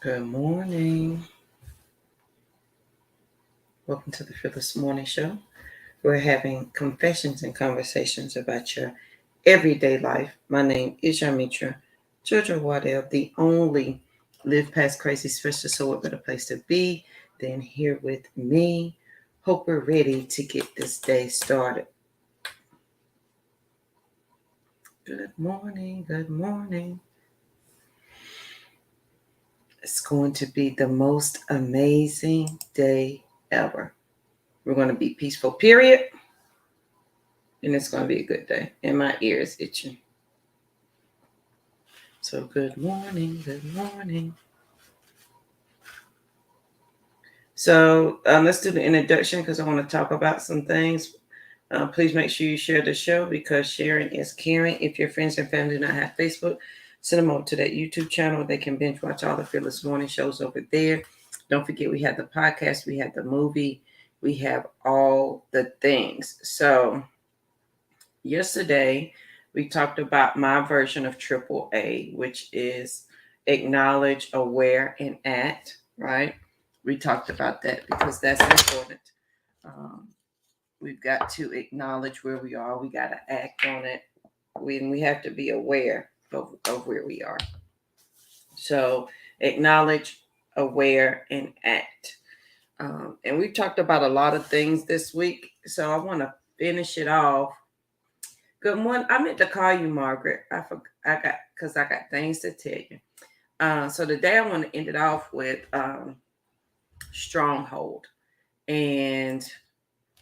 Good morning. Welcome to the Fearless Morning Show. We're having confessions and conversations about your everyday life. My name is Yamitra Jojo Waddell, the only Live Past Crazy specialist. So, what better place to be than here with me? Hope we're ready to get this day started. Good morning. Good morning. It's going to be the most amazing day ever. We're going to be peaceful, period. And it's going to be a good day. And my ear is itching. So, good morning. Good morning. So, let's do the introduction because I want to talk about some things. Please make sure you share the show because sharing is caring. If your friends and family do not have Facebook, send them over to that YouTube channel. They can binge watch all the Fearless Morning shows over there. Don't forget, we have the podcast, we have the movie, we have all the things. So, yesterday, we talked about my version of triple A, which is acknowledge, aware, and act, right? We talked about that because that's important. Um, we've got to acknowledge where we are, we got to act on it. We have to be aware of where we are. So, acknowledge, aware, and act. And we've talked about a lot of things this week. So, I want to finish it off. Good morning. I meant to call you, Margaret. I got things to tell you. So today I want to end it off with stronghold and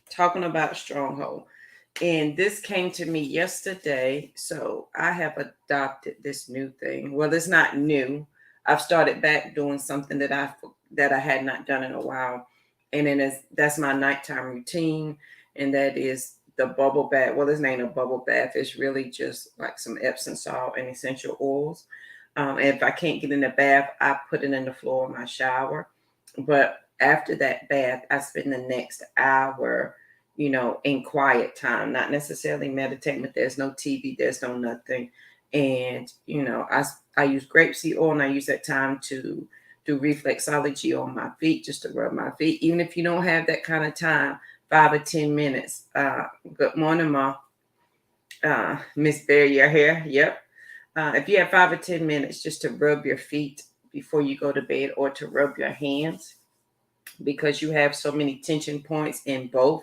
talking about stronghold. And this came to me yesterday. So I have adopted this new thing. Well, it's not new. I've started back doing something that I had not done in a while, and that's my nighttime routine, and that is the bubble bath. Well, this ain't a bubble bath. It's really just like some Epsom salt and essential oils. And if I can't get in the bath, I put it in the floor of my shower. But after that bath, I spend the next hour, in quiet time, not necessarily meditating, but there's no TV, there's no nothing. And, I use grapeseed oil and I use that time to do reflexology on my feet, just to rub my feet. Even if you don't have that kind of time, 5 or 10 minutes. Good morning, Ma. Miss Bear, your hair. Yep. If you have 5 or 10 minutes just to rub your feet before you go to bed or to rub your hands, because you have so many tension points in both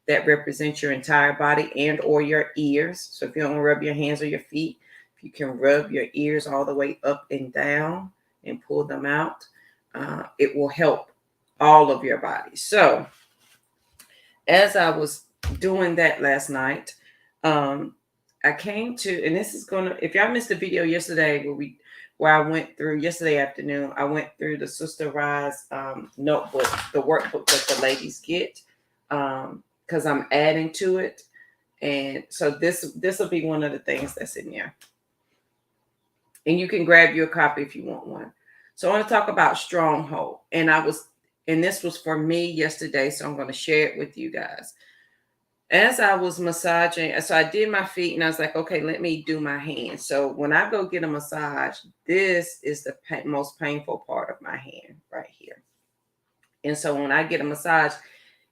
that represent your entire body and or your ears. So if you don't rub your hands or your feet, if you can rub your ears all the way up and down and pull them out, it will help all of your body. So as I was doing that last night, I came to, and this is gonna, if y'all missed the video yesterday where I went through yesterday afternoon, I went through the Sister Rise notebook, the workbook that the ladies get, because I'm adding to it, and so this will be one of the things that's in there, and you can grab your copy if you want one. So I want to talk about stronghold, and this was for me yesterday, so I'm going to share it with you guys. As I was massaging, so I did my feet and I was like, okay, let me do my hands. So when I go get a massage, this is the most painful part of my hand right here. And so when I get a massage,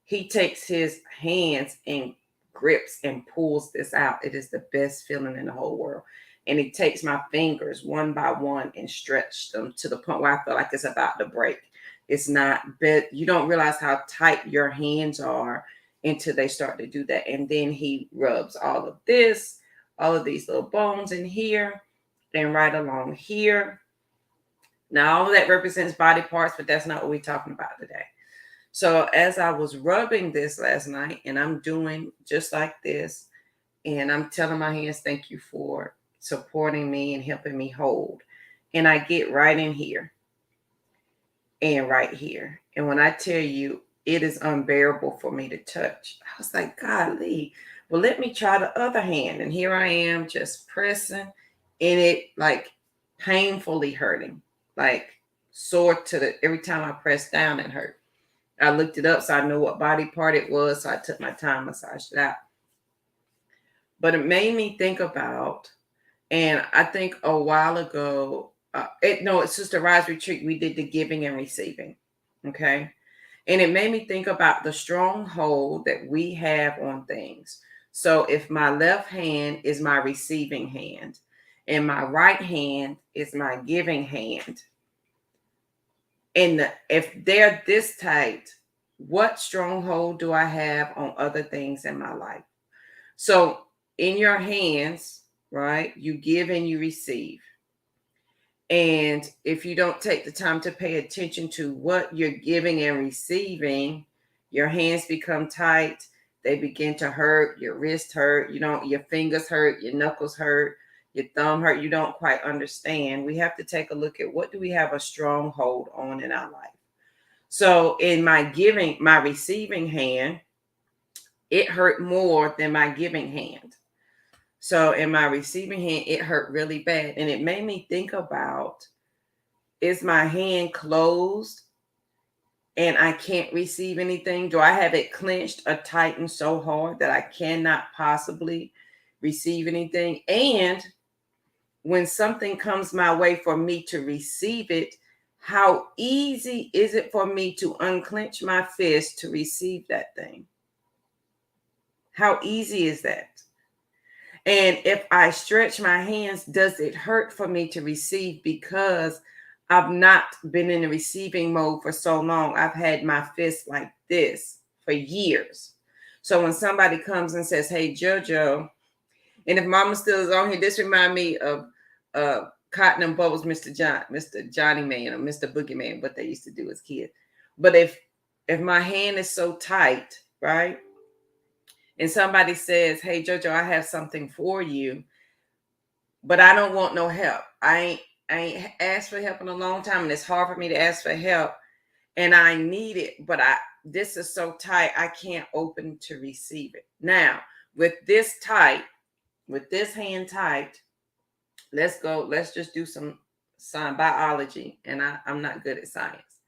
he takes his hands and grips and pulls this out. It is the best feeling in the whole world. And he takes my fingers one by one and stretch them to the point where I feel like it's about to break. It's not, but you don't realize how tight your hands are until they start to do that. And then he rubs all of this, all of these little bones in here and right along here. Now, all of that represents body parts, but that's not what we're talking about today. So as I was rubbing this last night, and I'm doing just like this, and I'm telling my hands, thank you for supporting me and helping me hold. And I get right in here and right here. And when I tell you, it is unbearable for me to touch. I was like, golly, well, let me try the other hand. And here I am just pressing, and it like painfully hurting, like sore to the, every time I press down, it hurt. I looked it up so I know what body part it was. So I took my time, massaged it out. But it made me think about, and I think a while ago, it's Sister Rise retreat. We did the giving and receiving. Okay. And it made me think about the stronghold that we have on things. So if my left hand is my receiving hand and my right hand is my giving hand, and if they're this tight, what stronghold do I have on other things in my life? So in your hands, right, you give and you receive. And if you don't take the time to pay attention to what you're giving and receiving, your hands become tight. They begin to hurt. Your wrist hurt. Your fingers hurt. Your knuckles hurt. Your thumb hurt. You don't quite understand. We have to take a look at what do we have a stronghold on in our life. So in my receiving hand, it hurt more than my giving hand. So in my receiving hand, it hurt really bad. And it made me think about, is my hand closed and I can't receive anything? Do I have it clenched or tightened so hard that I cannot possibly receive anything? And when something comes my way for me to receive it, how easy is it for me to unclench my fist to receive that thing? How easy is that? And if I stretch my hands, does it hurt for me to receive because I've not been in the receiving mode for so long? I've had my fist like this for years. So when somebody comes and says, hey, JoJo, and if Mama still is on here, this reminds me of Cotton and Bubbles, Mr. Johnny Man or Mr. Boogeyman, what they used to do as kids. But if my hand is so tight, right? And somebody says, hey, JoJo, I have something for you, but I don't want no help. I ain't asked for help in a long time, and it's hard for me to ask for help, and I need it, but this is so tight, I can't open to receive it. Now, with this hand tight, let's just do some biology, and I'm not good at science.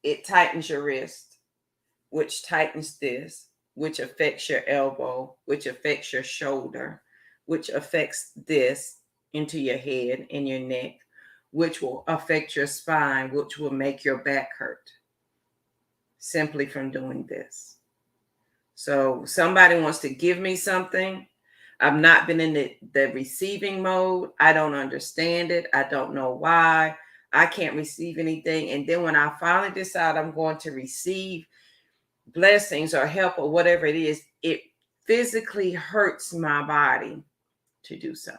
It tightens your wrist, which tightens this, which affects your elbow, which affects your shoulder, which affects this into your head and your neck, which will affect your spine, which will make your back hurt simply from doing this. So somebody wants to give me something. I've not been in the receiving mode. I don't understand it. I don't know why. I can't receive anything. And then when I finally decide I'm going to receive blessings or help or whatever it is, it physically hurts my body to do so.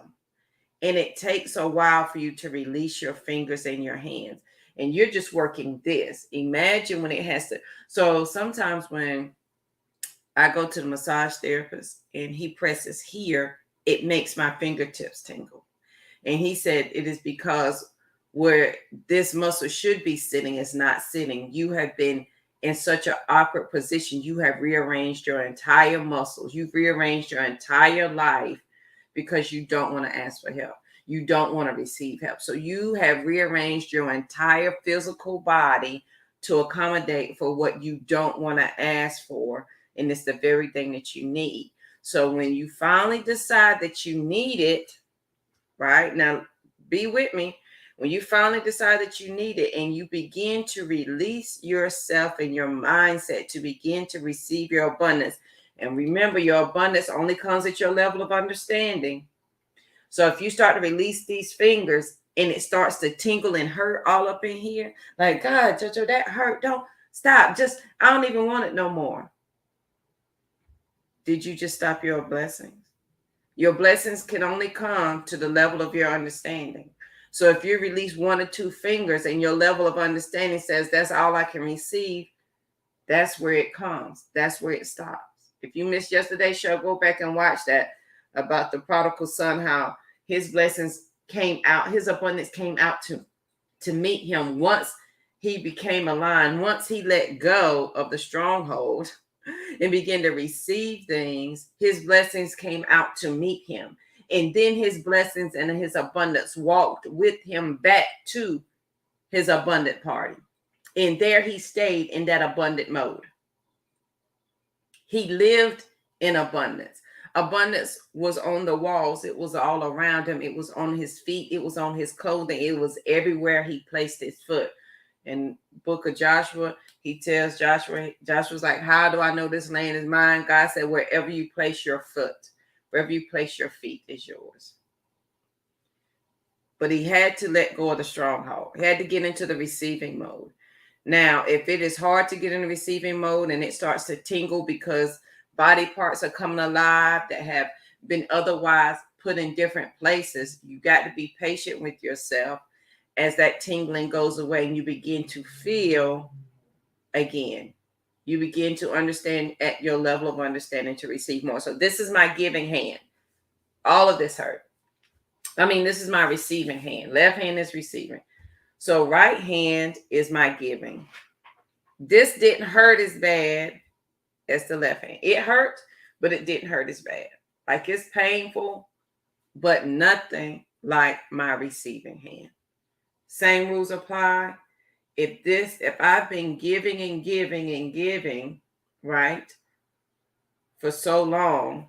And it takes a while for you to release your fingers and your hands. And you're just working this. Imagine when it has to. So sometimes when I go to the massage therapist and he presses here, it makes my fingertips tingle. And he said it is because where this muscle should be sitting is not sitting. You have been in such an awkward position. You have rearranged your entire muscles. You've rearranged your entire life because you don't want to ask for help. You don't want to receive help. So you have rearranged your entire physical body to accommodate for what you don't want to ask for. And it's the very thing that you need. So when you finally decide that you need it, right? Now, be with me. When you finally decide that you need it and you begin to release yourself and your mindset to begin to receive your abundance. And remember, your abundance only comes at your level of understanding. So if you start to release these fingers and it starts to tingle and hurt all up in here, like, God, JoJo, that hurt. Don't stop. Just, I don't even want it no more. Did you just stop your blessings? Your blessings can only come to the level of your understanding. So if you release one or two fingers and your level of understanding says that's all I can receive, that's where it comes. That's where it stops. If you missed yesterday's show, go back and watch that about the prodigal son, how his blessings came out, his abundance came out to meet him once he became aligned, once he let go of the stronghold and began to receive things, his blessings came out to meet him. And then his blessings and his abundance walked with him back to his abundant party. And there he stayed in that abundant mode. He lived in abundance. Abundance was on the walls. It was all around him. It was on his feet. It was on his clothing. It was everywhere he placed his foot. In book of Joshua, he tells Joshua's like, how do I know this land is mine? God said, wherever you place your foot, wherever you place your feet is yours. But he had to let go of the stronghold. He had to get into the receiving mode. Now, if it is hard to get in the receiving mode and it starts to tingle because body parts are coming alive that have been otherwise put in different places, you got to be patient with yourself as that tingling goes away and you begin to feel again. You begin to understand at your level of understanding to receive more. So this is my giving hand. All of this hurt. This is my receiving hand. Left hand is receiving. So right hand is my giving. This didn't hurt as bad as the left hand. It hurt, but it didn't hurt as bad. Like it's painful, but nothing like my receiving hand. Same rules apply. If I've been giving and giving and giving, right, for so long,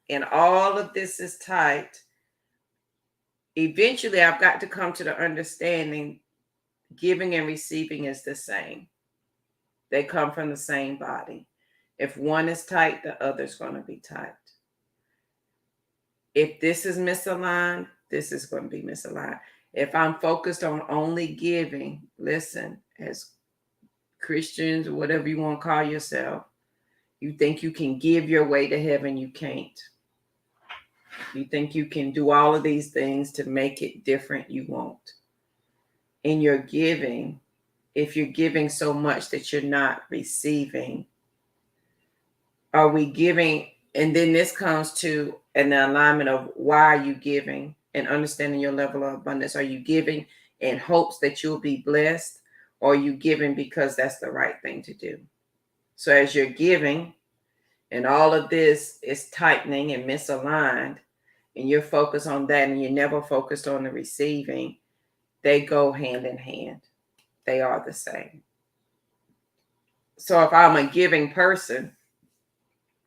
and all of this is tight, eventually I've got to come to the understanding giving and receiving is the same. They come from the same body. If one is tight, the other's going to be tight. If this is misaligned, this is going to be misaligned. If I'm focused on only giving, listen, as Christians, or whatever you want to call yourself, you think you can give your way to heaven, you can't. You think you can do all of these things to make it different, you won't. In your giving, if you're giving so much that you're not receiving, are we giving? And then this comes to an alignment of why are you giving and understanding your level of abundance. Are you giving in hopes that you'll be blessed, or are you giving because that's the right thing to do? So as you're giving and all of this is tightening and misaligned, and you're focused on that and you're never focused on the receiving, they go hand in hand. They are the same. So if I'm a giving person,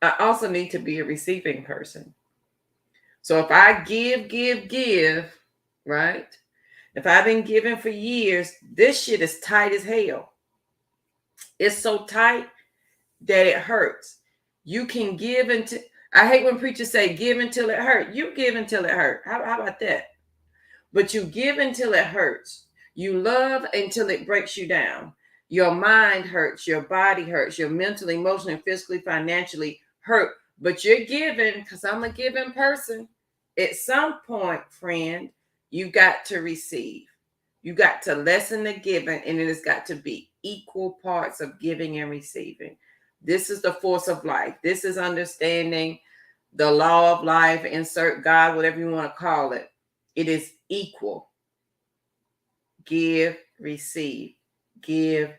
I also need to be a receiving person. So if I give, right? If I've been giving for years, this shit is tight as hell. It's so tight that it hurts. You can give until, I hate when preachers say give until it hurts. You give until it hurts. How about that? But you give until it hurts. You love until it breaks you down. Your mind hurts, your body hurts, you're mentally, emotionally, physically, financially hurt. But you're giving, because I'm a giving person. At some point, friend, you got to receive. You got to lessen the giving, and it has got to be equal parts of giving and receiving. This is the force of life. This is understanding the law of life, insert God, whatever you want to call it. It is equal. Give, receive, give.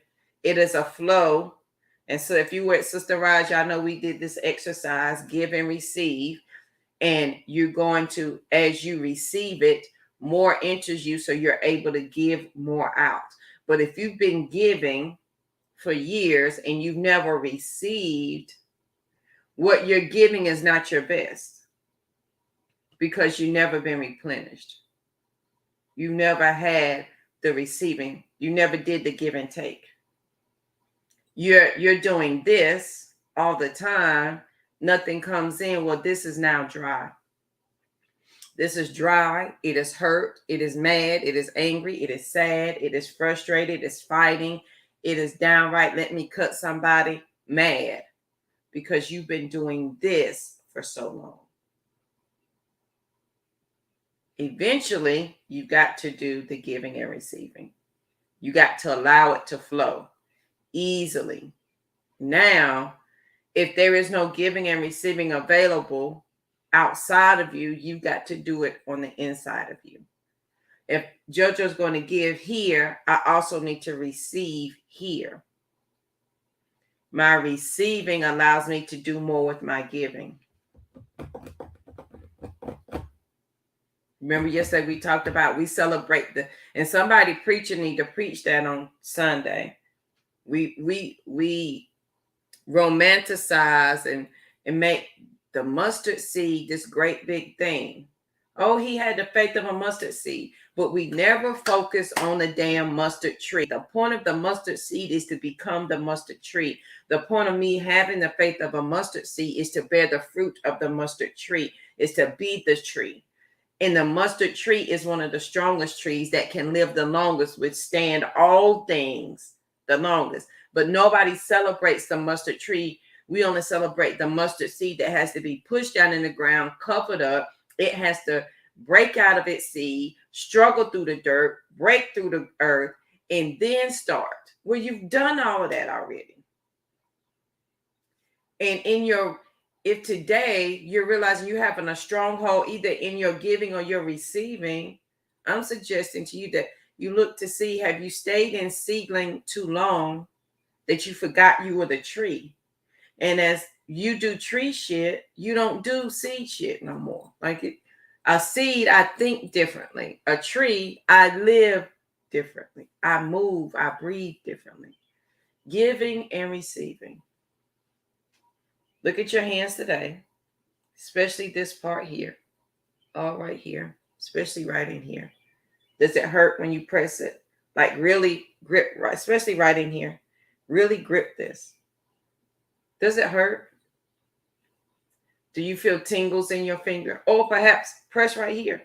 It is a flow. And so if you were at Sister Raj, y'all know we did this exercise, give and receive. And you're going to, as you receive it, more enters you, so you're able to give more out. But if you've been giving for years and you've never received, what you're giving is not your best, because you've never been replenished. You never had the receiving. You never did the give and take. You're doing this all the time. Nothing comes in. Well, this is now dry. This is dry. It is hurt. It is mad. It is angry. It is sad. It is frustrated. It is fighting. It is downright, let me cut somebody, mad, because you've been doing this for so long. Eventually, you got to do the giving and receiving. You got to allow it to flow easily. Now, if there is no giving and receiving available outside of you, you've got to do it on the inside of you. If JoJo's going to give here, I also need to receive here. My receiving allows me to do more with my giving. Remember yesterday we talked about, we celebrate and somebody preacher need to preach that on Sunday. We romanticize and make the mustard seed, this great big thing. Oh, he had the faith of a mustard seed, but we never focus on the damn mustard tree. The point of the mustard seed is to become the mustard tree. The point of me having the faith of a mustard seed is to bear the fruit of the mustard tree, is to be the tree. And the mustard tree is one of the strongest trees that can live the longest, withstand all things the longest. But nobody celebrates the mustard tree. We only celebrate the mustard seed that has to be pushed down in the ground, covered up. It has to break out of its seed, struggle through the dirt, break through the earth, and then start. Well, you've done all of that already. And if today you're realizing you're having a stronghold either in your giving or your receiving, I'm suggesting to you that you look to see, have you stayed in seedling too long that you forgot you were the tree? And as you do tree shit, you don't do seed shit no more. A seed, I think differently. A tree, I live differently. I move, I breathe differently. Giving and receiving. Look at your hands today, especially this part here, all right here, especially right in here. Does it hurt when you press it? Like really grip, right, especially right in here. Really grip this. Does it hurt? Do you feel tingles in your finger? Or perhaps press right here.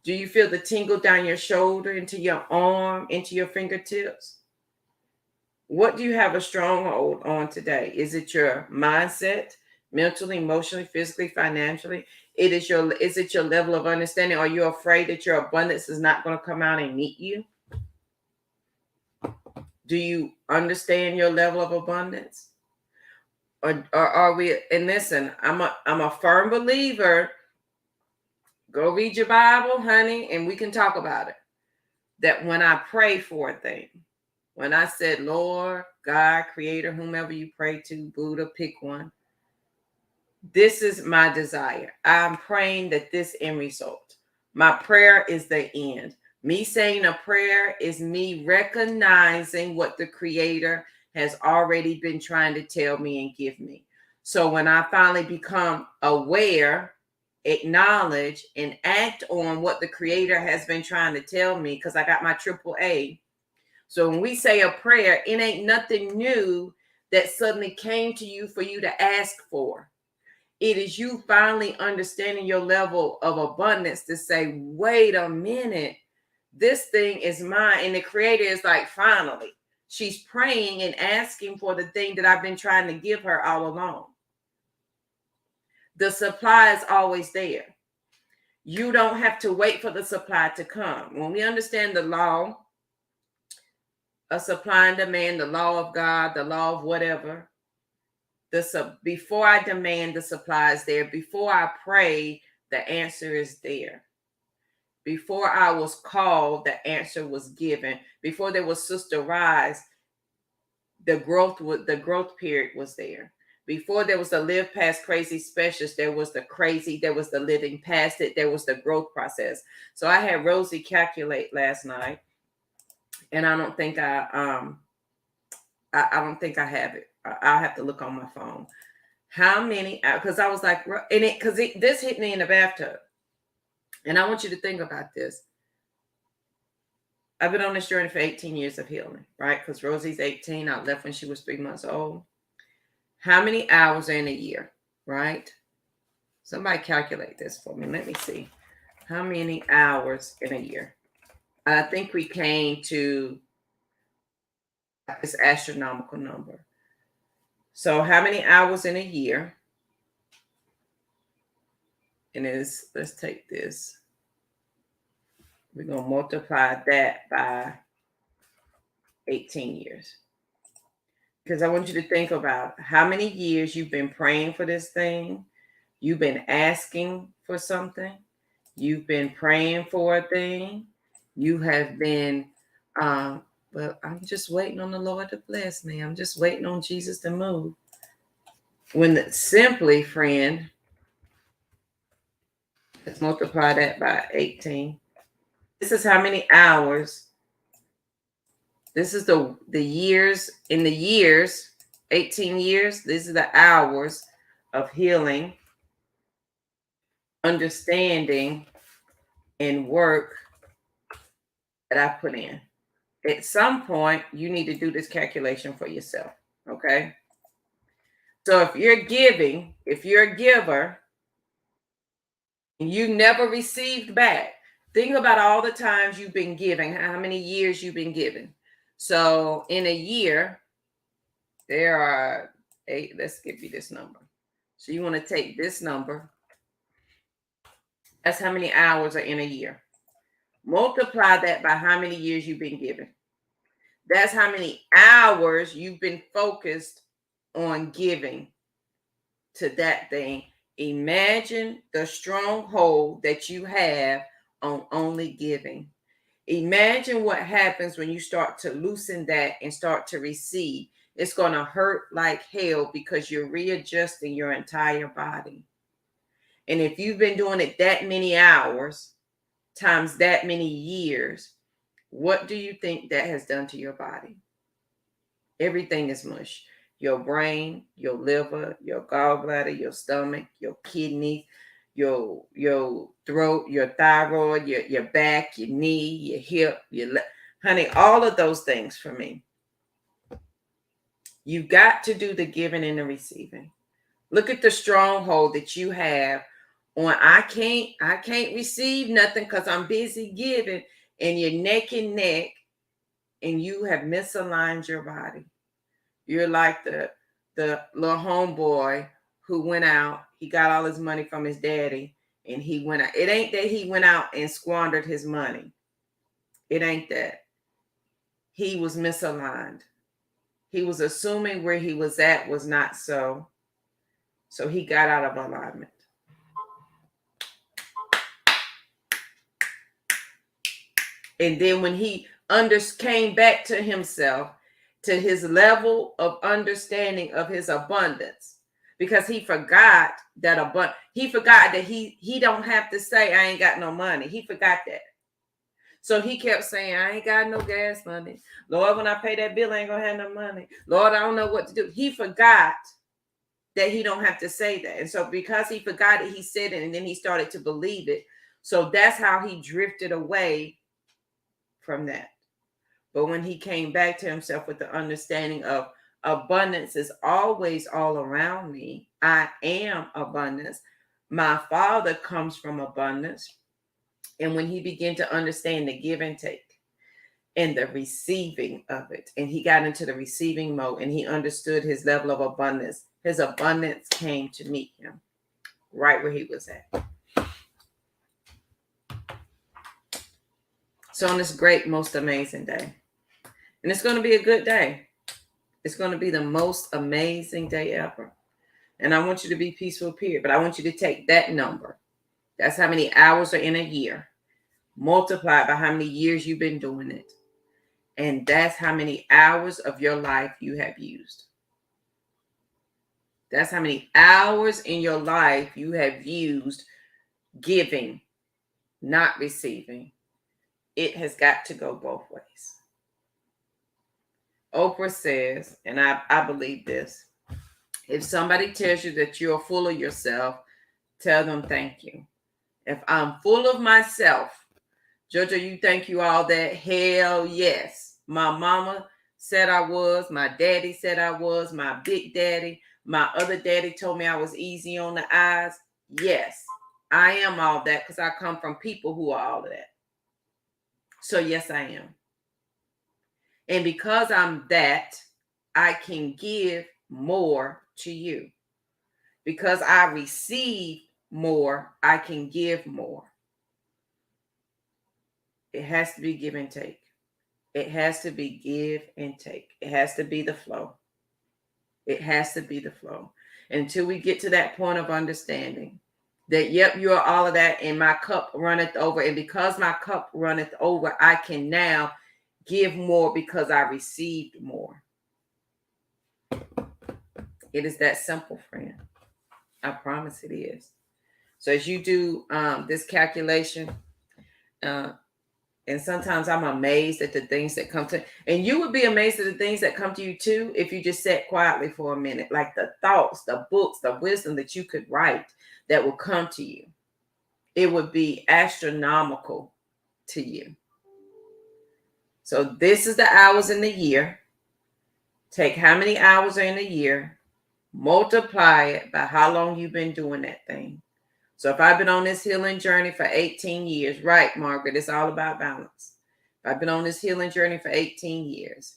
Do you feel the tingle down your shoulder, into your arm, into your fingertips? What do you have a stronghold on today? Is it your mindset, mentally, emotionally, physically, financially? Is it your level of understanding? Are you afraid that your abundance is not going to come out and meet you? Do you understand your level of abundance? Or are we, and listen, I'm a firm believer. Go read your Bible, honey, and we can talk about it. That when I pray for a thing, when I said, Lord, God, Creator, whomever you pray to, Buddha, pick one. This is my desire. I'm praying that this end result. My prayer is the end. Me saying a prayer is me recognizing what the Creator has already been trying to tell me and give me. So when I finally become aware, acknowledge, and act on what the Creator has been trying to tell me, because I got my AAA. So when we say a prayer, it ain't nothing new that suddenly came to you for you to ask for. It is you finally understanding your level of abundance to say, wait a minute, this thing is mine. And the Creator is like, finally, she's praying and asking for the thing that I've been trying to give her all along. The supply is always there. You don't have to wait for the supply to come. When we understand the law of supply and demand, the law of God, the law of whatever, before I demand, the supply is there. Before I pray, the answer is there. Before I was called, the answer was given. Before there was Sister Rise, the growth period was there. Before there was the live past crazy specialist, there was the living past it, there was the growth process. So I had Rosie calculate last night, and I don't think I don't think I have it. I'll have to look on my phone. How many? Because I was like, this hit me in the bathtub, and I want you to think about this. I've been on this journey for 18 years of healing, right? Because Rosie's 18. I left when she was 3 months old. How many hours are in a year, right? Somebody calculate this for me. Let me see. How many hours in a year? I think we came to this astronomical number. So how many hours in a year? And let's take this. We're going to multiply that by 18 years. Because I want you to think about how many years you've been praying for this thing. You've been asking for something. You've been praying for a thing. You have been, well, I'm just waiting on the Lord to bless me. I'm just waiting on Jesus to move. Simply, friend, let's multiply that by 18. This is how many hours. This is the years, 18 years. These are the hours of healing understanding and work that I put in. At some point, you need to do this calculation for yourself. Okay. So if you're giving, if you're a giver, and you never received back, think about all the times you've been giving, how many years you've been giving. So in a year, there are eight. Let's give you this number. So you want to take this number. That's how many hours are in a year. Multiply that by how many years you've been giving. That's how many hours you've been focused on giving to that thing. Imagine the stronghold that you have on only giving. Imagine what happens when you start to loosen that and start to receive. It's going to hurt like hell because you're readjusting your entire body. And if you've been doing it that many hours times that many years, what do you think that has done to your body? Everything is mush. Your brain, your liver, your gallbladder, your stomach, your kidneys, your throat, your thyroid, your back, your knee, your hip, honey, all of those things for me. You've got to do the giving and the receiving. Look at the stronghold that you have on I can't receive nothing because I'm busy giving, and you're neck and neck, and you have misaligned your body. You're like the little homeboy who went out. He got all his money from his daddy, and he went out. It ain't that he went out and squandered his money. It ain't that. He was misaligned. He was assuming where he was at was not so. So he got out of alignment. And then when he came back to himself, to his level of understanding of his abundance, because he forgot that he forgot that he don't have to say I ain't got no money. He forgot that. So he kept saying, I ain't got no gas money. Lord, when I pay that bill, I ain't gonna have no money. Lord, I don't know what to do. He forgot that he don't have to say that. And so because he forgot it, he said it, and then he started to believe it. So that's how he drifted away from that. But when he came back to himself with the understanding of abundance is always all around me, I am abundance. My Father comes from abundance. And when he began to understand the give and take and the receiving of it, and he got into the receiving mode and he understood his level of abundance, his abundance came to meet him right where he was at. So on this great, most amazing day, and it's going to be a good day. It's going to be the most amazing day ever. And I want you to be peaceful, period. But I want you to take that number. That's how many hours are in a year. Multiply by how many years you've been doing it. And that's how many hours of your life you have used. That's how many hours in your life you have used giving, not receiving. It has got to go both ways. Oprah says, and I believe this, if somebody tells you that you're full of yourself, tell them thank you. If I'm full of myself, Jojo, you think you all that? Hell yes. My mama said I was. My daddy said I was. My big daddy. My other daddy told me I was easy on the eyes. Yes, I am all that because I come from people who are all of that. So yes, I am. And because I'm that, I can give more to you. Because I receive more, I can give more. It has to be give and take. It has to be give and take. It has to be the flow. It has to be the flow. Until we get to that point of understanding that, yep, you are all of that, and my cup runneth over. And because my cup runneth over, I can now give more because I received more. It is that simple, friend. I promise it is. So as you do this calculation, and sometimes I'm amazed at the things that come to, and you would be amazed at the things that come to you too if you just sat quietly for a minute, like the thoughts, the books, the wisdom that you could write that will come to you. it would be astronomical to you. So this is the hours in the year. Take how many hours are in a year, multiply it by how long you've been doing that thing. So if I've been on this healing journey for 18 years, right, Margaret, it's all about balance. If I've been on this healing journey for 18 years,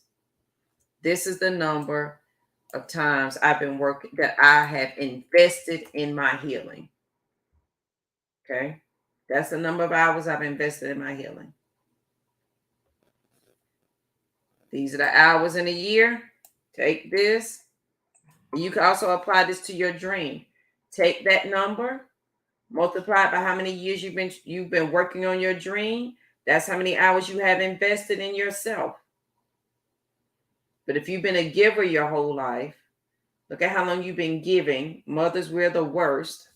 this is the number of times I've been working, that I have invested in my healing. Okay. That's the number of hours I've invested in my healing. These are the hours in a year. Take this. You can also apply this to your dream. Take that number, multiply it by how many years you've been working on your dream. That's how many hours you have invested in yourself. But if you've been a giver your whole life, look at how long you've been giving. Mothers, we're the worst.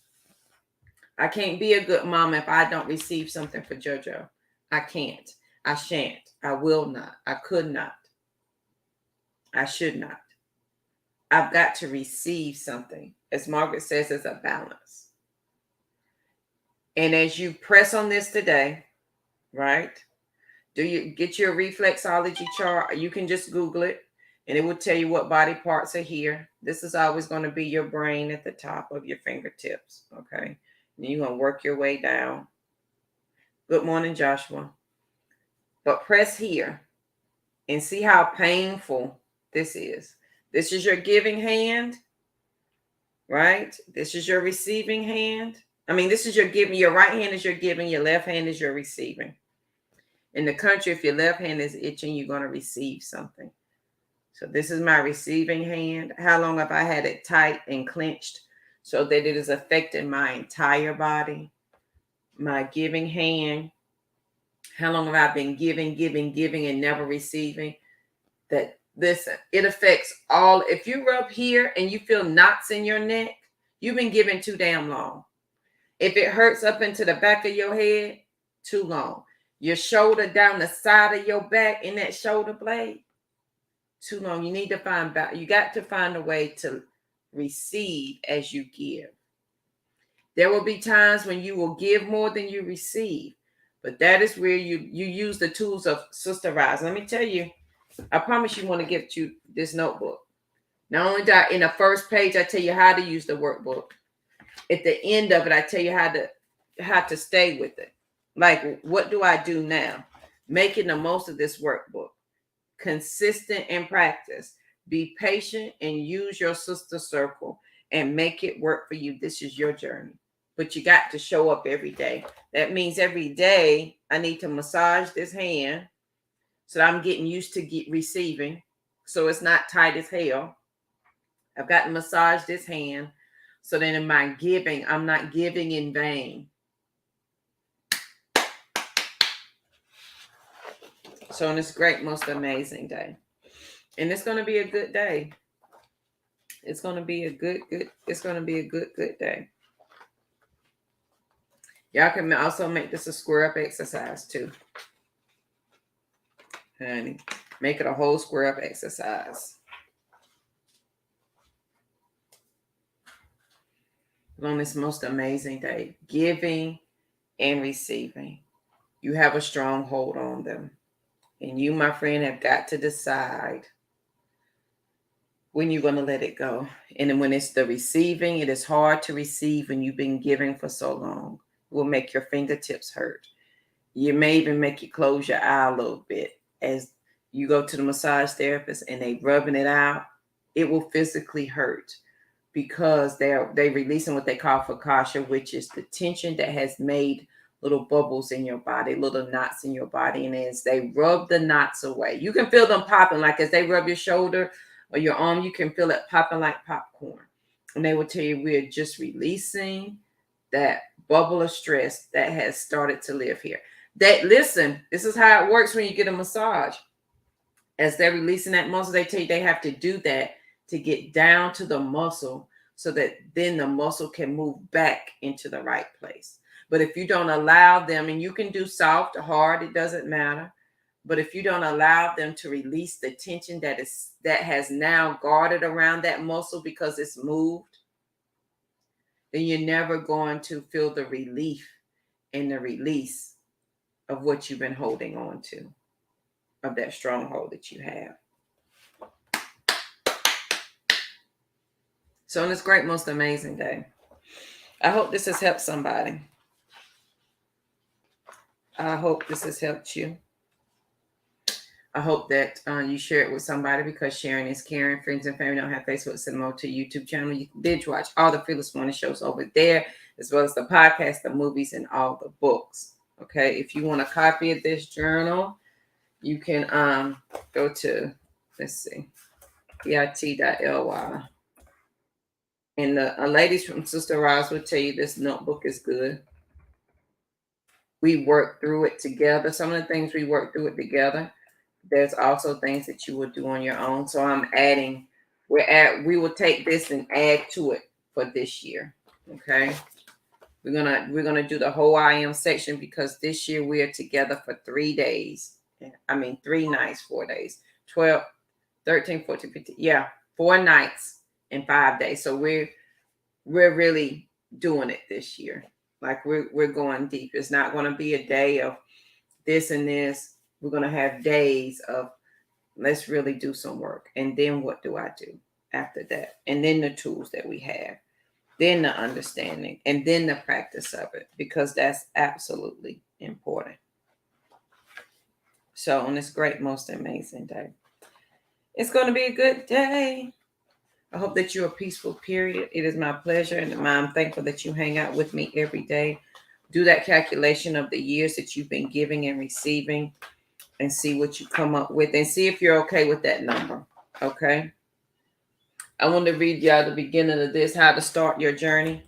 I can't be a good mom if I don't receive something for JoJo. I can't. I shan't. I will not. I could not. I should not. I've got to receive something. As Margaret says, it's a balance. And as you press on this today, right? Do you get your reflexology chart? You can just Google it and it will tell you what body parts are here. This is always going to be your brain at the top of your fingertips. Okay. And you're going to work your way down. Good morning, Joshua. But press here and see how painful this is. This is your giving hand, right? This is your receiving hand. I mean, this is your giving. Your right hand is your giving. Your left hand is your receiving. In the country, if your left hand is itching, you're going to receive something. So this is my receiving hand. How long have I had it tight and clenched so that it is affecting my entire body? My giving hand. How long have I been giving and never receiving? That listen, it affects all. If you rub here and you feel knots in your neck, you've been giving too damn long. If it hurts up into the back of your head, too long. Your shoulder down the side of your back in that shoulder blade, too long. You need to find out. You got to find a way to receive as you give. There will be times when you will give more than you receive, but that is where you use the tools of Sister Rise. Let me tell you, I promise you want to give you this notebook. Not only that, in the first page, I tell you how to use the workbook. At the end of it, I tell you how to stay with it. Like, what do I do now? Making the most of this workbook. Consistent in practice. Be patient and use your sister circle and make it work for you. This is your journey. But you got to show up every day. That means every day I need to massage this hand so that I'm getting used to receiving. So it's not tight as hell. I've got to massage this hand so that in my giving, I'm not giving in vain. So on this great, most amazing day. And it's going to be a good day. It's going to be a good day. Y'all can also make this a square up exercise too. Honey, make it a whole square up exercise. On this most amazing day, giving and receiving. You have a strong hold on them. And you, my friend, have got to decide when you're going to let it go. And then when it's the receiving, it is hard to receive when you've been giving for so long. It will make your fingertips hurt. You may even make you close your eye a little bit as you go to the massage therapist and they rubbing it out. It will physically hurt because they're releasing what they call focaccia, which is the tension that has made little bubbles in your body, little knots in your body. And as they rub the knots away, you can feel them popping, like as they rub your shoulder or your arm, you can feel it popping like popcorn. And they will tell you we're just releasing that bubble of stress that has started to live here. Listen, this is how it works when you get a massage. As they're releasing that muscle, they tell you they have to do that to get down to the muscle so that then the muscle can move back into the right place. But if you don't allow them, and you can do soft or hard, it doesn't matter. But if you don't allow them to release the tension that has now guarded around that muscle because it's moved, then you're never going to feel the relief and the release of what you've been holding on to, of that stronghold that you have. So on this great, most amazing day, I hope this has helped somebody. I hope this has helped you. I hope that you share it with somebody, because sharing is caring. Friends and family don't have Facebook, send them over to YouTube channel. You can binge watch all the Fearless Morning shows over there, as well as the podcast, the movies, and all the books. Okay, if you want a copy of this journal, you can go to, let's see, bit.ly. And the ladies from Sister Roz will tell you this notebook is good. We work through it together. Some of the things we work through it together. There's also things that you will do on your own. So I'm adding, we will take this and add to it for this year. Okay. We're gonna do the whole I am section, because this year we are together for 3 days. 3 nights, 4 days, 12, 13, 14, 15. Yeah, 4 nights and 5 days. So we're really doing it this year. Like we're going deep. It's not going to be a day of this and this. We're going to have days of, let's really do some work. And then what do I do after that? And then the tools that we have, then the understanding, and then the practice of it, because that's absolutely important. So on this great, most amazing day, it's going to be a good day. I hope that you're a peaceful period. It is my pleasure, and I'm thankful that you hang out with me every day. Do that calculation of the years that you've been giving and receiving, and see what you come up with, and see if you're okay with that number. Okay. I want to read y'all the beginning of this, how to start your journey.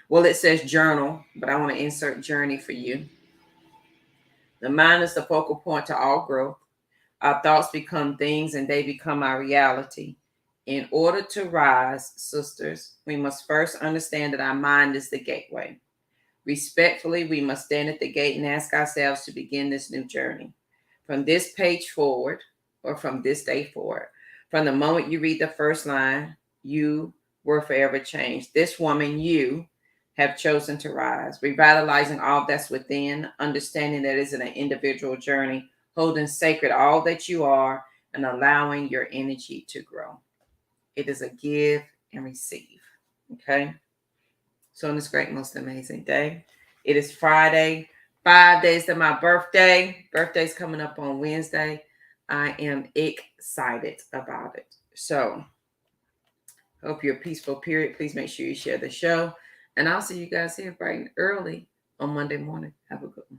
Well, it says journal, but I want to insert journey for you. The mind is the focal point to all growth. Our thoughts become things, and they become our reality. In order to rise, sisters, we must first understand that our mind is the gateway. Respectfully, we must stand at the gate and ask ourselves to begin this new journey. From this page forward, or from this day forward, from the moment you read the first line, you were forever changed. This woman, you have chosen to rise, revitalizing all that's within, understanding that it's an individual journey, holding sacred all that you are, and allowing your energy to grow. It is a give and receive. Okay. So on this great, most amazing day, it is Friday, 5 days to my birthday. Birthday's coming up on Wednesday. I am excited about it. So hope you're a peaceful period. Please make sure you share the show. And I'll see you guys here bright and early on Monday morning. Have a good one.